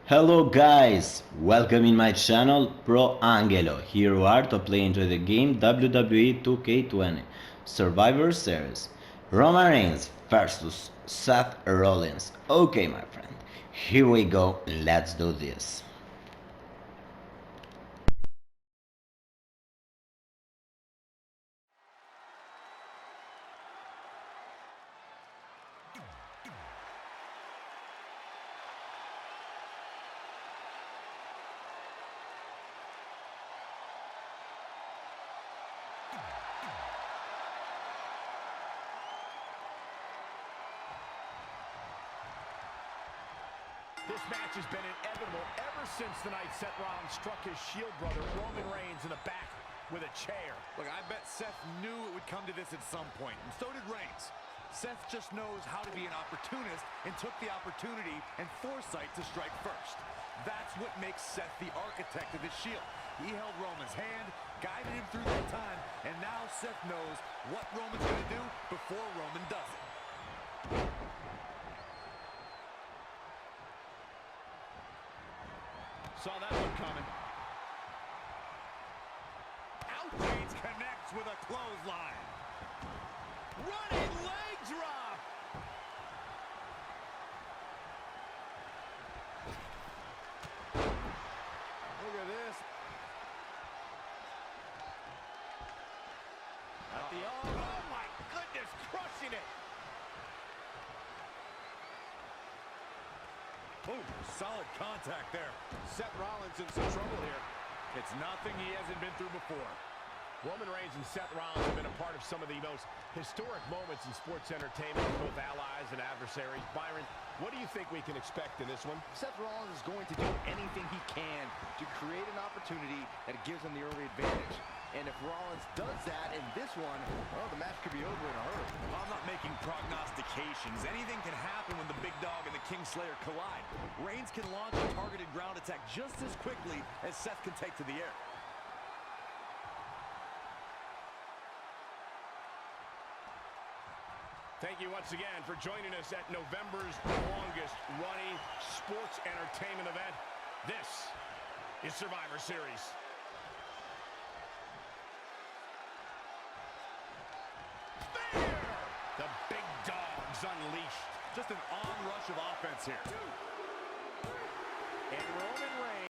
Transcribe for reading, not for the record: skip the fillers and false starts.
Hello guys, welcome in my channel Pro Angelo. Here we are to play into the game WWE 2K20 Survivor Series. Roman Reigns versus Seth Rollins. Okay my friend, here we go, let's do this. This match has been inevitable ever since the night Seth Rollins struck his Shield brother Roman Reigns in the back with a chair. Look, I bet Seth knew it would come to this at some point, and so did Reigns. Seth just knows how to be an opportunist and took the opportunity and foresight to strike first. That's what makes Seth the architect of his Shield. He held Roman's hand, guided him through that time, and now Seth knows what Roman's going to do before Roman does it. Saw that one coming. Reigns connects with a clothesline. Running leg drop. Look at this. At the arm. Oh my goodness, crushing it. Oh, solid contact there. Seth Rollins in some trouble here. It's nothing he hasn't been through before. Roman Reigns and Seth Rollins have been a part of some of the most historic moments in sports entertainment for both allies and adversaries. Byron, what do you think we can expect in this one? Seth Rollins is going to do anything he can to create an opportunity that gives him the early advantage. And if Rollins does that in this one, well, the match could be over in a hurry. I'm not making prognostications. Anything can happen when the big dog and the Kingslayer collide. Reigns can launch a targeted ground attack just as quickly as Seth can take to the air. Thank you once again for joining us at November's longest running sports entertainment event. This is Survivor Series. The big dog's unleashed. Just an onrush of offense here. And Roman Reigns